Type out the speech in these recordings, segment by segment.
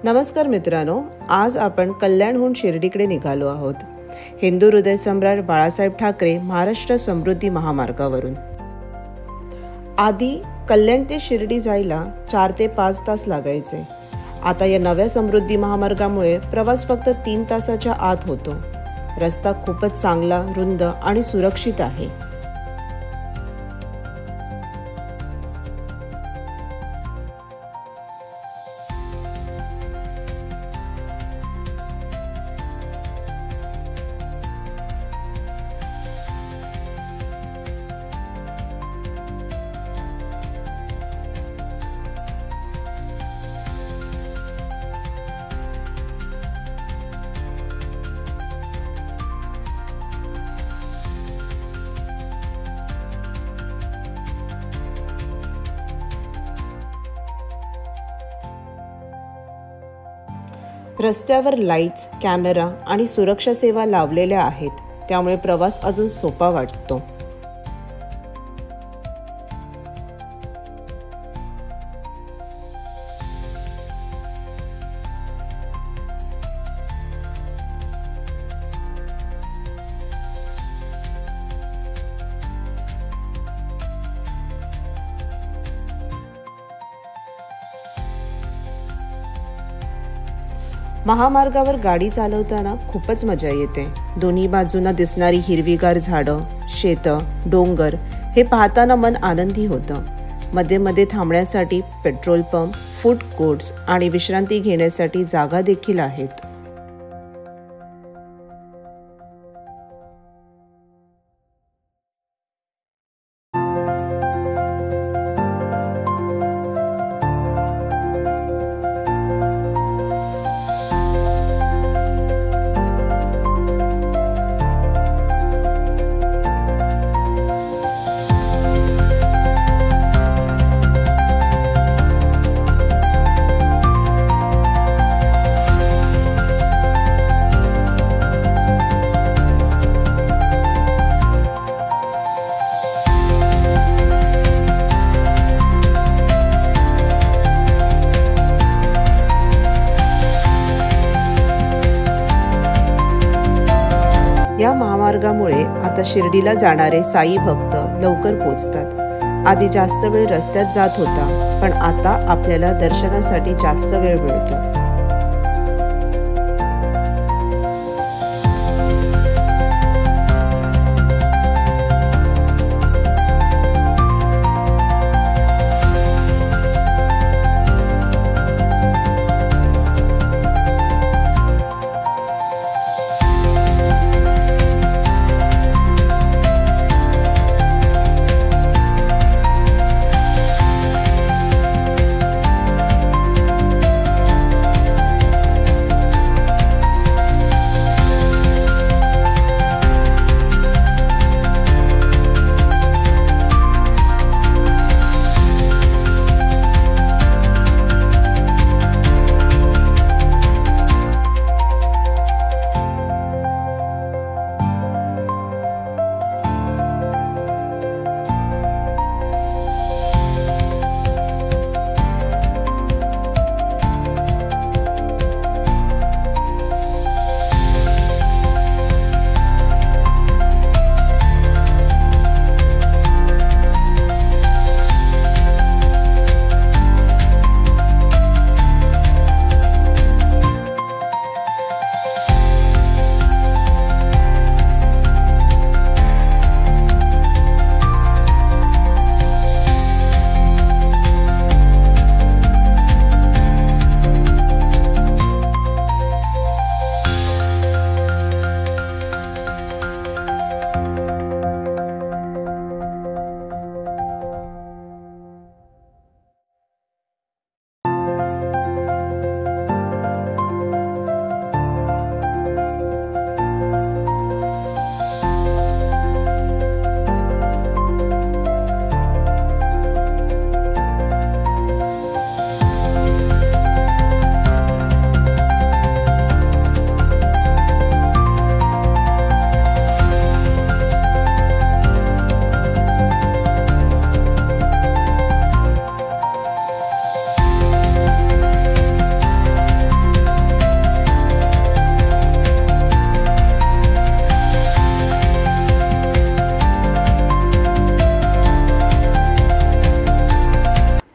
नमस्कार मित्रांनो, आज आपण कल्याणहून शिर्डीकडे निघालो आहोत. हिंदू हृदय सम्राट बाळासाहेब ठाकरे महाराष्ट्र समृद्धी महामार्गावरून. आधी कल्याण ते शिर्डी जायला 4 ते 5 तास लागायचे. आता या नव्या समृद्धी महामार्गामुळे प्रवास फक्त 3 तासाच्या आत होतो. रस्ता खूपच चांगला, रुंद आणि सुरक्षित आहे. रस्त्यावर लाईट्स, कॅमेरा आणि सुरक्षा सेवा लावलेल्या आहेत, त्यामुळे प्रवास अजून सोपा वाटतो. महामार्गावर गाडी चालवताना खूपच मजा येते. दोन्ही बाजूंना दिसणारी हिरवीगार झाडं, शेतं, डोंगर हे पाहताना मन आनंदी होतं. मध्ये मध्ये थांबण्यासाठी पेट्रोल पंप, फूड कोर्ट्स आणि विश्रांती घेण्यासाठी जागा देखील आहेत. या महामार्गामुळे आता शिर्डीला जाणारे साई भक्त लवकर पोहोचतात. आधी जास्त वेळ रस्त्यात जात होता, पण आता आपल्याला दर्शनासाठी जास्त वेळ मिळतो.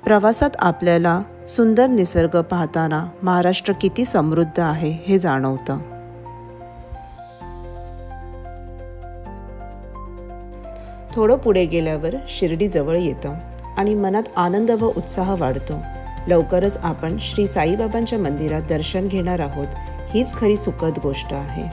प्रवासात आपल्याला सुंदर निसर्ग पाहताना महाराष्ट्र किती समृद्ध आहे हे जाणवतं. थोडं पुढे गेल्यावर शिर्डी जवळ येतं आणि मनात आनंद व उत्साह वाढतो. लवकरच आपण श्री साईबाबांच्या मंदिरात दर्शन घेणार आहोत. हीच खरी सुखद गोष्ट आहे.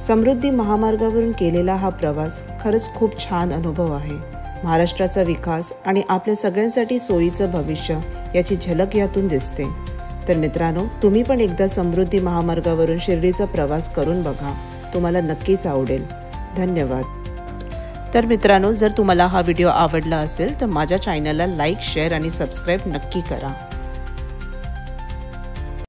समृद्धी महामार्गावरून केलेला हा प्रवास खरंच खूप छान अनुभव आहे. महाराष्ट्राचा विकास आणि आपल्या सगळ्यांसाठी सोयीचं भविष्य याची झलक यातून दिसते. तर मित्रांनो, तुम्ही पण एकदा समृद्धी महामार्गावरून शिर्डीचा प्रवास करून बघा. तुम्हाला नक्कीच आवडेल. धन्यवाद. तर मित्रांनो, जर तुम्हाला हा व्हिडिओ आवडला असेल तर माझ्या चॅनलला लाईक, शेअर आणि सबस्क्राईब नक्की करा.